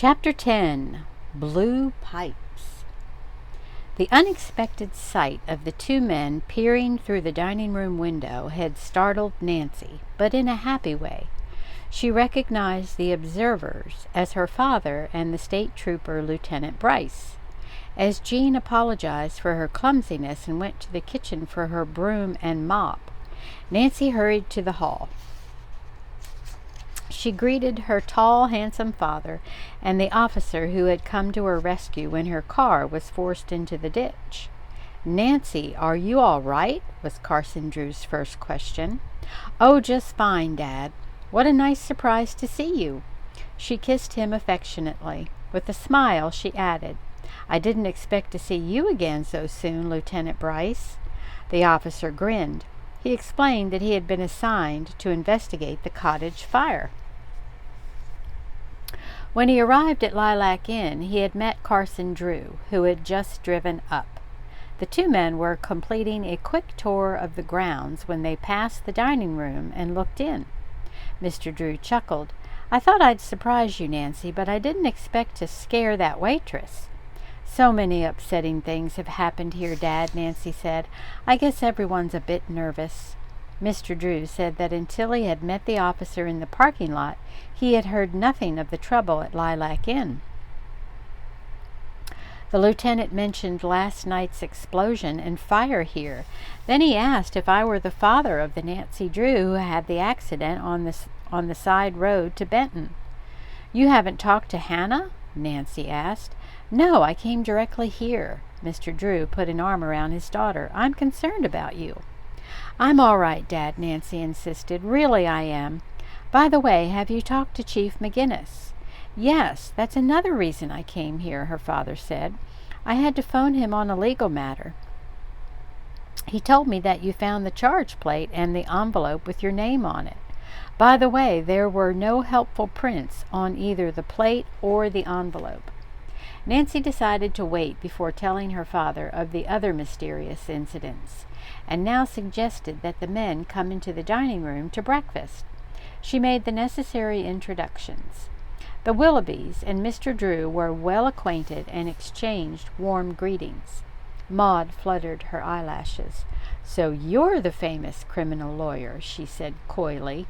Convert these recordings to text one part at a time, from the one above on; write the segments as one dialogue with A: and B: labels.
A: Chapter 10. Blue Pipes. The unexpected sight of the two men peering through the dining room window had startled Nancy, but in a happy way. She recognized the observers as her father and the state trooper, Lieutenant Bryce. As Jean apologized for her clumsiness and went to the kitchen for her broom and mop, Nancy hurried to the hall. She greeted her tall, handsome father and the officer who had come to her rescue when her car was forced into the ditch. "Nancy, are you all right?" was Carson Drew's first question. "Oh, just fine, Dad. What a nice surprise to see you." She kissed him affectionately. With a smile, she added, "I didn't expect to see you again so soon, Lieutenant Bryce." The officer grinned. He explained that he had been assigned to investigate the cottage fire. When he arrived at Lilac Inn, he had met Carson Drew, who had just driven up. The two men were completing a quick tour of the grounds when they passed the dining room and looked in. Mr. Drew chuckled. "I thought I'd surprise you, Nancy, but I didn't expect to scare that waitress." "So many upsetting things have happened here, Dad," Nancy said. "I guess everyone's a bit nervous." Mr. Drew said that until he had met the officer in the parking lot, he had heard nothing of the trouble at Lilac Inn. The lieutenant mentioned last night's explosion and fire here. Then he asked if I were the father of the Nancy Drew who had the accident on the side road to Benton. "You haven't talked to Hannah?" Nancy asked. "No, I came directly here." Mr. Drew put an arm around his daughter. "I'm concerned about you." "I'm all right, Dad," Nancy insisted. "Really I am. By the way, have you talked to Chief McGinnis?" "Yes, that's another reason I came here," her father said. "I had to phone him on a legal matter. He told me that you found the charge plate and the envelope with your name on it. By the way, there were no helpful prints on either the plate or the envelope." Nancy decided to wait before telling her father of the other mysterious incidents, and now suggested that the men come into the dining room to breakfast. She made the necessary introductions. The Willoughbys and Mr. Drew were well acquainted and exchanged warm greetings. Maud fluttered her eyelashes. "So you're the famous criminal lawyer," she said coyly.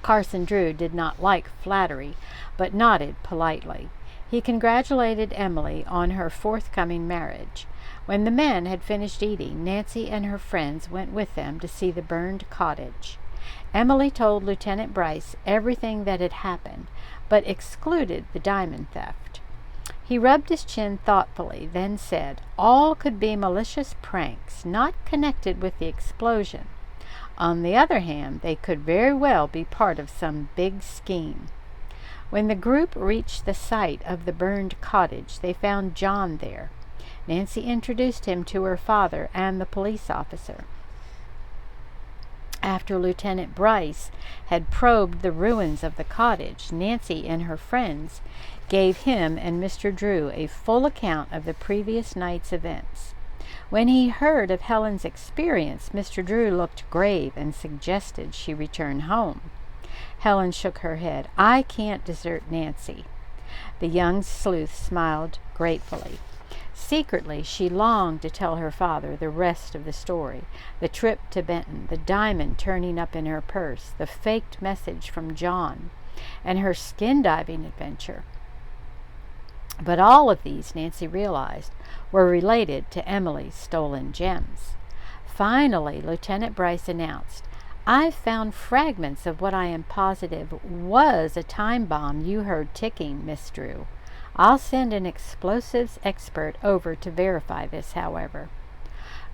A: Carson Drew did not like flattery, but nodded politely. He congratulated Emily on her forthcoming marriage. When the men had finished eating, Nancy and her friends went with them to see the burned cottage. Emily told Lieutenant Bryce everything that had happened, but excluded the diamond theft. He rubbed his chin thoughtfully, then said, "All could be malicious pranks, not connected with the explosion. On the other hand, they could very well be part of some big scheme." When the group reached the site of the burned cottage, they found John there. Nancy introduced him to her father and the police officer. After Lieutenant Bryce had probed the ruins of the cottage, Nancy and her friends gave him and Mr. Drew a full account of the previous night's events. When he heard of Helen's experience, Mr. Drew looked grave and suggested she return home. Helen shook her head. "I can't desert Nancy." The young sleuth smiled gratefully. Secretly, she longed to tell her father the rest of the story: the trip to Benton, the diamond turning up in her purse, the faked message from John, and her skin-diving adventure. But all of these, Nancy realized, were related to Emily's stolen gems. Finally, Lieutenant Bryce announced, "I've found fragments of what I am positive was a time bomb you heard ticking, Miss Drew. I'll send an explosives expert over to verify this, however."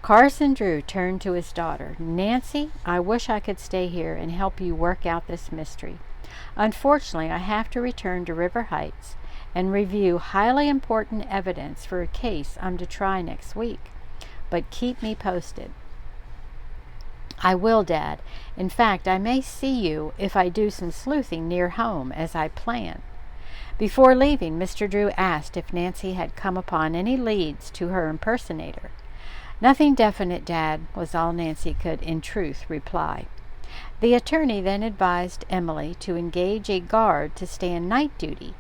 A: Carson Drew turned to his daughter. "Nancy, I wish I could stay here and help you work out this mystery. Unfortunately, I have to return to River Heights and review highly important evidence for a case I'm to try next week. But keep me posted." "I will, Dad. In fact, I may see you if I do some sleuthing near home, as I plan." Before leaving, Mr. Drew asked if Nancy had come upon any leads to her impersonator. "Nothing definite, Dad," was all Nancy could in truth reply. The attorney then advised Emily to engage a guard to stand night duty.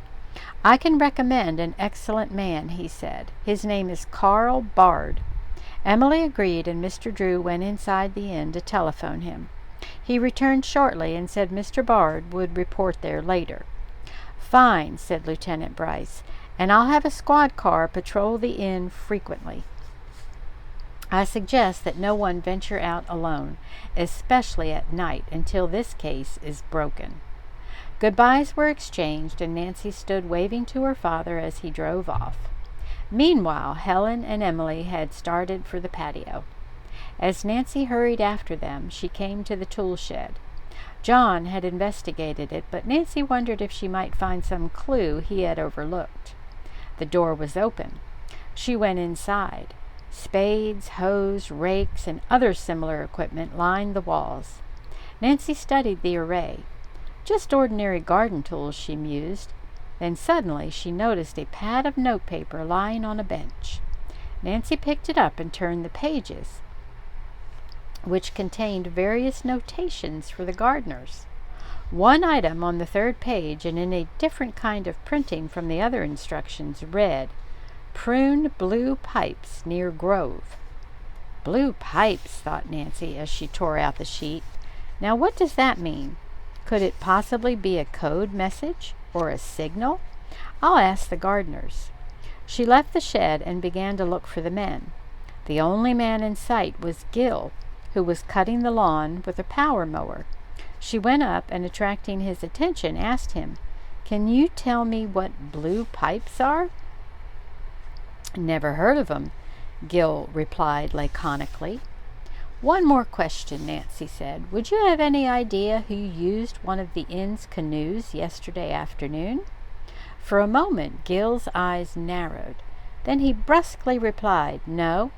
A: "I can recommend an excellent man," he said. "His name is Carl Bard." Emily agreed, and Mr. Drew went inside the inn to telephone him. He returned shortly and said Mr. Bard would report there later. "Fine," said Lieutenant Bryce, "and I'll have a squad car patrol the inn frequently. I suggest that no one venture out alone, especially at night, until this case is broken." Goodbyes were exchanged, and Nancy stood waving to her father as he drove off. Meanwhile, Helen and Emily had started for the patio. As Nancy hurried after them, she came to the tool shed. John had investigated it, but Nancy wondered if she might find some clue he had overlooked. The door was open. She went inside. Spades, hoes, rakes, and other similar equipment lined the walls. Nancy studied the array. "Just ordinary garden tools," she mused. Then suddenly she noticed a pad of notepaper lying on a bench. Nancy picked it up and turned the pages, which contained various notations for the gardeners. One item on the third page, and in a different kind of printing from the other instructions, read, "Prune blue pipes near grove." "Blue pipes," thought Nancy as she tore out the sheet. "Now what does that mean? Could it possibly be a code message or a signal? I'll ask the gardeners." She left the shed and began to look for the men. The only man in sight was Gil, who was cutting the lawn with a power mower. She went up and, attracting his attention, asked him, "Can you tell me what blue pipes are?" "Never heard of 'em," Gil replied laconically. "One more question," Nancy said. "Would you have any idea who used one of the inn's canoes yesterday afternoon?" For a moment Gil's eyes narrowed. Then he brusquely replied, "No,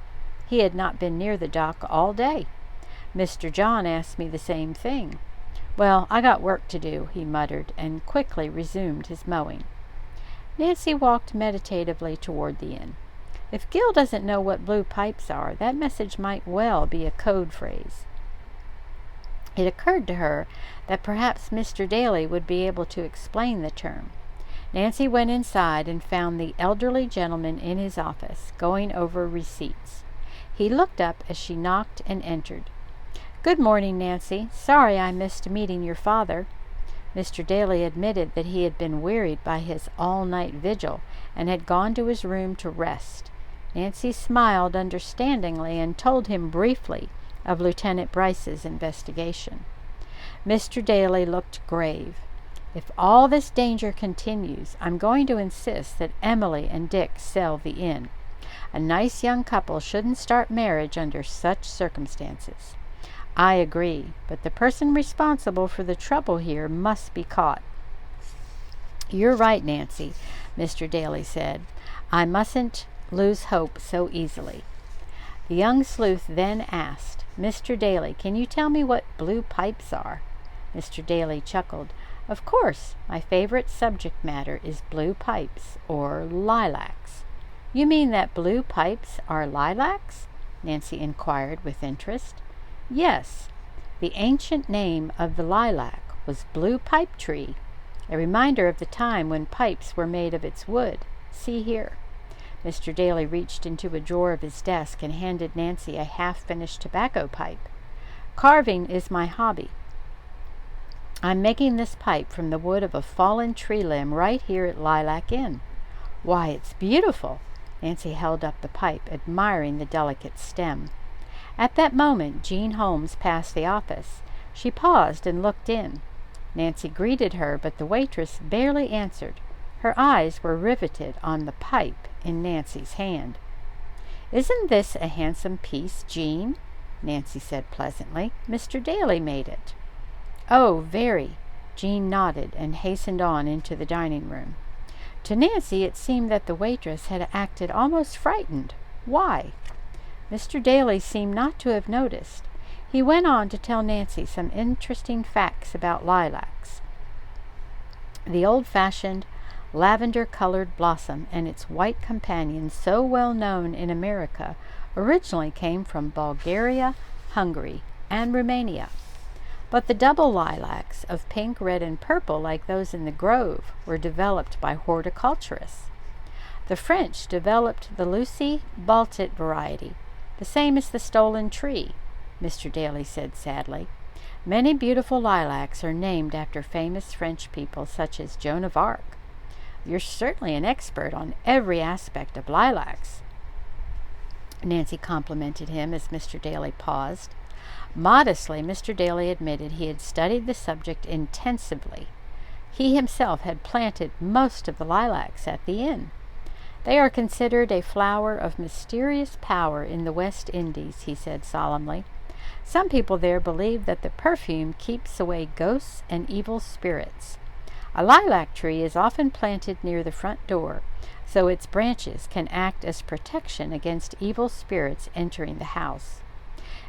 A: he had not been near the dock all day. Mr. John asked me the same thing. Well, I got work to do," he muttered, and quickly resumed his mowing. Nancy walked meditatively toward the inn. If Gil doesn't know what blue pipes are, that message might well be a code phrase. It occurred to her that perhaps Mr. Daly would be able to explain the term. Nancy went inside and found the elderly gentleman in his office, going over receipts. He looked up as she knocked and entered. "Good morning, Nancy. Sorry I missed meeting your father." Mr. Daly admitted that he had been wearied by his all-night vigil and had gone to his room to rest. Nancy smiled understandingly and told him briefly of Lieutenant Bryce's investigation. Mr. Daly looked grave. "If all this danger continues, I'm going to insist that Emily and Dick sell the inn. A nice young couple shouldn't start marriage under such circumstances." "I agree, but the person responsible for the trouble here must be caught." "You're right, Nancy," Mr. Daly said. "I mustn't lose hope so easily." The young sleuth then asked, "Mr. Daly, can you tell me what blue pipes are?" Mr. Daly chuckled. "Of course, my favorite subject matter is blue pipes, or lilacs." "You mean that blue pipes are lilacs?" Nancy inquired with interest. "Yes. The ancient name of the lilac was blue pipe tree, a reminder of the time when pipes were made of its wood. See here." Mr. Daly reached into a drawer of his desk and handed Nancy a half-finished tobacco pipe. "Carving is my hobby. I'm making this pipe from the wood of a fallen tree limb right here at Lilac Inn." "Why, it's beautiful!" Nancy held up the pipe, admiring the delicate stem. At that moment, Jean Holmes passed the office. She paused and looked in. Nancy greeted her, but the waitress barely answered. Her eyes were riveted on the pipe in Nancy's hand. "Isn't this a handsome piece, Jean?" Nancy said pleasantly. "Mr. Daly made it." "Oh, very." Jean nodded and hastened on into the dining room. To Nancy it seemed that the waitress had acted almost frightened. Why? Mr. Daly seemed not to have noticed. He went on to tell Nancy some interesting facts about lilacs. The old-fashioned lavender-colored blossom and its white companion, so well known in America, originally came from Bulgaria, Hungary, and Romania. But the double lilacs of pink, red, and purple, like those in the grove, were developed by horticulturists. The French developed the Lucy Baltet variety, the same as the stolen tree, Mr. Daly said sadly. Many beautiful lilacs are named after famous French people such as Joan of Arc. You're certainly an expert on every aspect of lilacs, Nancy complimented him as Mr. Daly paused. Modestly, Mr. Daly admitted he had studied the subject intensively. He himself had planted most of the lilacs at the inn. They are considered a flower of mysterious power in the West Indies, he said solemnly. Some people there believe that the perfume keeps away ghosts and evil spirits. A lilac tree is often planted near the front door, so its branches can act as protection against evil spirits entering the house.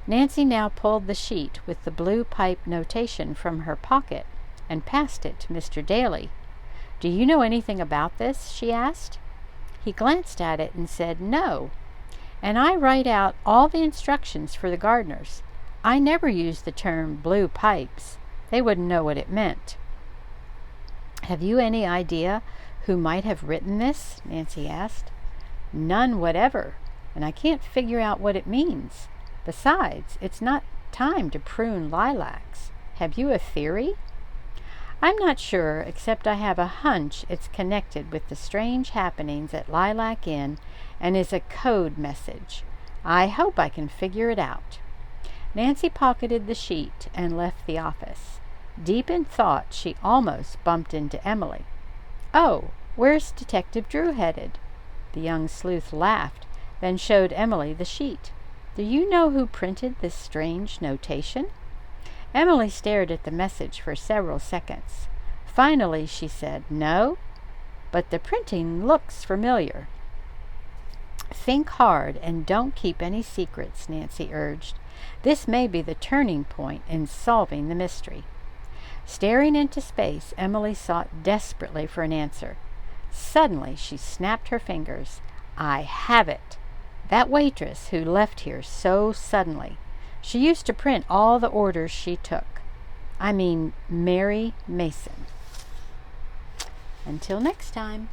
A: Nancy now pulled the sheet with the blue pipe notation from her pocket and passed it to Mr. Daly. "Do you know anything about this?" she asked. He glanced at it and said, "No. And I write out all the instructions for the gardeners. I never use the term blue pipes. They wouldn't know what it meant." "Have you any idea who might have written this?" Nancy asked. "None whatever, and I can't figure out what it means. Besides, it's not time to prune lilacs. Have you a theory?" "I'm not sure, except I have a hunch it's connected with the strange happenings at Lilac Inn and is a code message. I hope I can figure it out." Nancy pocketed the sheet and left the office. Deep in thought, she almost bumped into Emily. "Oh, where's Detective Drew headed?" The young sleuth laughed, then showed Emily the sheet. "Do you know who printed this strange notation?" Emily stared at the message for several seconds. Finally, she said, "No, but the printing looks familiar." "Think hard and don't keep any secrets," Nancy urged. "This may be the turning point in solving the mystery." Staring into space, Emily sought desperately for an answer. Suddenly, she snapped her fingers. "I have it! That waitress who left here so suddenly. She used to print all the orders she took. I mean Mary Mason." Until next time.